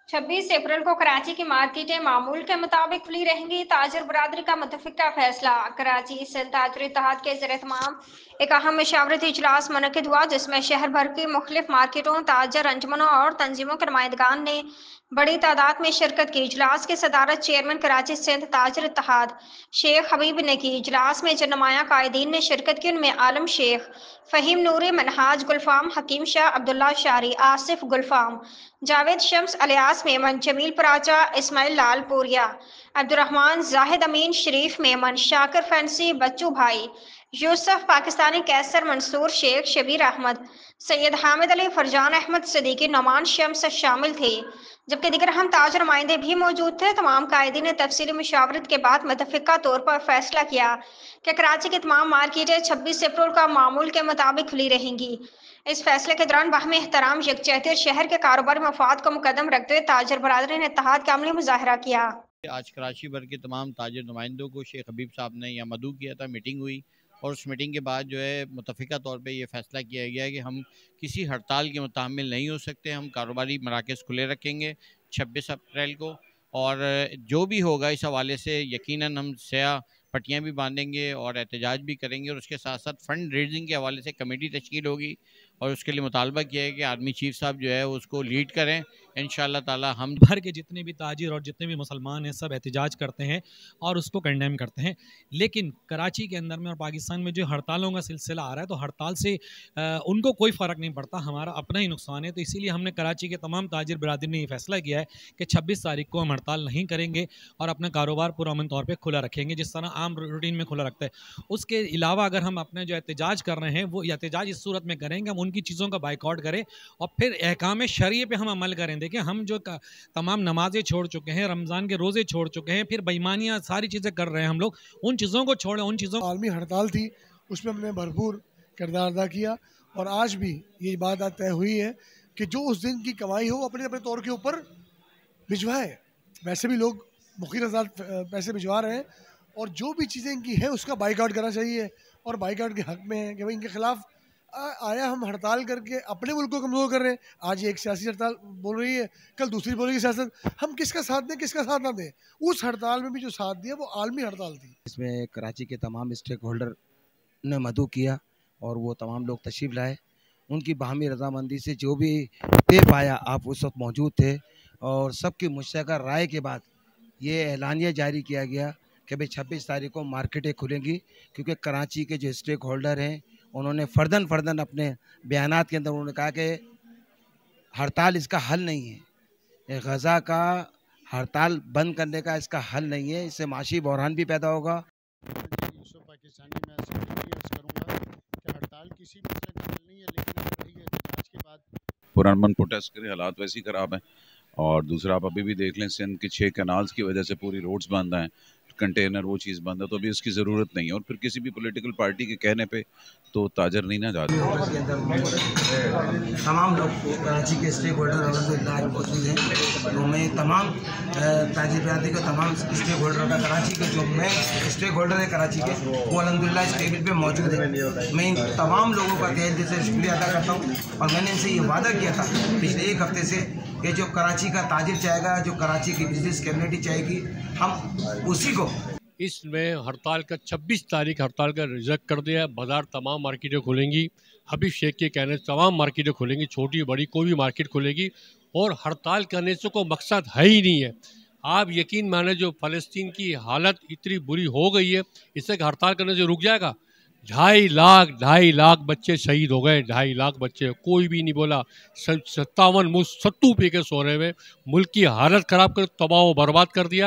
26 अप्रैल को कराची की मार्केटें मामूल के मुताबिक खुली रहेंगी। ताजर बरादरी का मुतफिका फैसला। कराची सिंध ताजर इत्तेहाद के ज़ेर-ए-तमाम एक अहम मशावरती इजलास मुनक्किद हुआ, जिसमें शहर भर की मुख्तलिफ मार्केटों, ताजर अंजुमनों और तंजीमों के नुमाइंदगान ने बड़ी तादाद में शिरकत की। इजलास की सदारत चेयरमैन कराची सिंध ताजर इत्तेहाद शेख हबीब ने की। इजलास में जिन नुमाया कायदीन ने शिरकत की, उनमें आलम शेख, फ़हीम नूरी, मनहाज गुलफाम, हकीम शाह, अब्दुल्ला शारी, आसिफ गुलफाम, जावेद शम्स अलियास मेमन, जमील पराचा, इस्माइल लाल पोरिया, अब्दुर्रहमान, जाहिद अमीन, शरीफ मेमन, शाकिर फैंसी, बच्चू भाई, यूसुफ पाकिस्तानी, कैसर मंसूर शेख, शबीर अहमद, सैयद हामिद अली, फरजान अहमद सिद्दीकी, नौमान शम्स शामिल थे, जबकि दीगर अहम ताज नुमाइंदे भी मौजूद थे। तमाम कायदीन ने तफसीली मुशावरत के बाद मुतफिका तौर पर फैसला किया कि कराची की तमाम मार्केटें 26 अप्रैल का मामूल के मुताबिक खुली रहेंगी। इस फैसले के दौरान बाहमी एहतराम, यकजहती और शहर के कारोबारी मफाद को मुकदम रखते हुए ताजर बरादरी ने इत्तेहाद का अमली मुजाहरा किया। आज कराची भर के तमाम ताजर नुमाइंदों को शेख हबीब साहब ने यहाँ मदऊ किया था, मीटिंग हुई और उस मीटिंग के बाद जो है मुतफ़िका तौर पे ये फ़ैसला किया गया है कि हम किसी हड़ताल के मुतामिल नहीं हो सकते। हम कारोबारी मराकज़ खुले रखेंगे 26 अप्रैल को, और जो भी होगा इस हवाले से यकीनन हम स्याह पट्टियाँ भी बांधेंगे और एहतजाज भी करेंगे, और उसके साथ साथ फ़ंड रेजिंग के हवाले से कमेटी तश्कील होगी और उसके लिए मुतालबा किया है कि आर्मी चीफ साहब जो है उसको लीड करें। इंशाअल्लाह ताला हम भर के जितने भी ताजिर और जितने भी मुसलमान हैं सब एहतजाज करते हैं और उसको कंडेम करते हैं। लेकिन कराची के अंदर में और पाकिस्तान में जो हड़तालों का सिलसिला आ रहा है, तो हड़ताल से उनको कोई फ़र्क नहीं पड़ता, हमारा अपना ही नुकसान है। तो इसीलिए हमने कराची के तमाम ताजिर बिरादरी ने ये फैसला किया है कि 26 तारीख को हम हड़ताल नहीं करेंगे और अपना कारोबार पुरअमन तौर पर खुला रखेंगे, जिस तरह आम रूटीन में खुला रखते हैं। उसके अलावा अगर हम अपने जो एहतजाज कर रहे हैं वो एहतजाज इस सूरत में करेंगे, हम उनकी चीज़ों का बाइकआउट करें और फिर अहकाम शरिया पे हम अमल करें। देखिए, हम जो तमाम नमाजें छोड़ चुके हैं, रमज़ान के रोज़े छोड़ चुके हैं, फिर बेईमानियाँ सारी चीज़ें कर रहे हैं, हम लोग उन चीज़ों को छोड़ें। उन चीज़ों आलमी हड़ताल थी, उसमें हमने भरपूर किरदार अदा किया और आज भी ये बात तय हुई है कि जो उस दिन की कमाई हो अपने अपने तौर के ऊपर भिजवाए। वैसे भी लोग मुखिर आज़ाद पैसे भिजवा रहे हैं और जो भी चीज़ें इनकी हैं उसका बाइकआउट करना चाहिए और बाइकआउट के हक में है कि भाई इनके खिलाफ आया हम हड़ताल करके अपने मुल्क को कमज़ोर कर रहे हैं। आज ये एक सियासी हड़ताल बोल रही है, कल दूसरी बोलेगी सियासत। हम किसका साथ दें, किसका साथ ना दें? उस हड़ताल में भी जो साथ दिया वो आलमी हड़ताल थी। इसमें कराची के तमाम स्टेक होल्डर ने मदऊ किया और वो तमाम लोग तशरीफ़ लाए। उनकी बाहमी रजामंदी से जो भी तय पाया, आप उस वक्त मौजूद थे और सबकी मुश्तरका राय के बाद ये एलानिया जारी किया गया कि भाई 26 तारीख को मार्केटें खुलेंगी, क्योंकि कराची के जो स्टेक होल्डर हैं उन्होंने फ़र्दन अपने बयानात के अंदर उन्होंने कहा कि हड़ताल इसका हल नहीं है, गज़ा का हड़ताल बंद करने का इसका हल नहीं है, इससे माशी बहरान भी पैदा होगा। यूसुफ पाकिस्तानी मैं अर्ज़ करूँगा कि हड़ताल किसी मसले का हल नहीं है, लेकिन आप रही एहतजाज के बाद पुरअमन प्रोटेस्ट करें, हालात वैसे ही ख़राब हैं। और दूसरा आप अभी भी देख लें, सिंध के 6 कैनाल्स की वजह से पूरी रोड्स बंद हैं, कंटेनर वो चीज़ बंद है, तो अभी उसकी ज़रूरत नहीं है। और फिर किसी भी पॉलिटिकल पार्टी के कहने पे तो ताजर नहीं ना जाते। तमाम लोग कराची के स्टेक होल्डर अल्हम्दुलिल्लाह मौजूद हैं, तो मैं तमाम ताजिर बिरादरी का तमाम स्टेक होल्डर का, कराची के जो मैं स्टेक होल्डर है कराची के, वो अल्हम्दुलिल्लाह इस टेबल पे मौजूद है। मैं इन तमाम लोगों का तहे दिल से शुक्रिया अदा करता हूँ और मैंने इनसे ये वादा किया था पिछले एक हफ्ते से कि जो कराची का ताजिर चाहेगा, जो कराची की बिजनेस कम्युनिटी चाहेगी, हम उसी को इसमें हड़ताल का 26 तारीख हड़ताल का रिजल्ट कर दिया है। बाज़ार तमाम मार्केटें खुलेंगी, हबीब शेख के कहने से तमाम मार्केटें खुलेंगी, छोटी बड़ी कोई भी मार्केट खुलेगी। और हड़ताल करने से कोई मकसद है ही नहीं है। आप यकीन माने, जो फ़लस्तीन की हालत इतनी बुरी हो गई है, इससे हड़ताल करने से रुक जाएगा? 2.5 लाख बच्चे शहीद हो गए, 2.5 लाख बच्चे, कोई भी नहीं बोला। 57 मुल्क सत्तू पी के सो रहे हुए, मुल्क की हालत ख़राब कर, तबाह व बर्बाद कर दिया।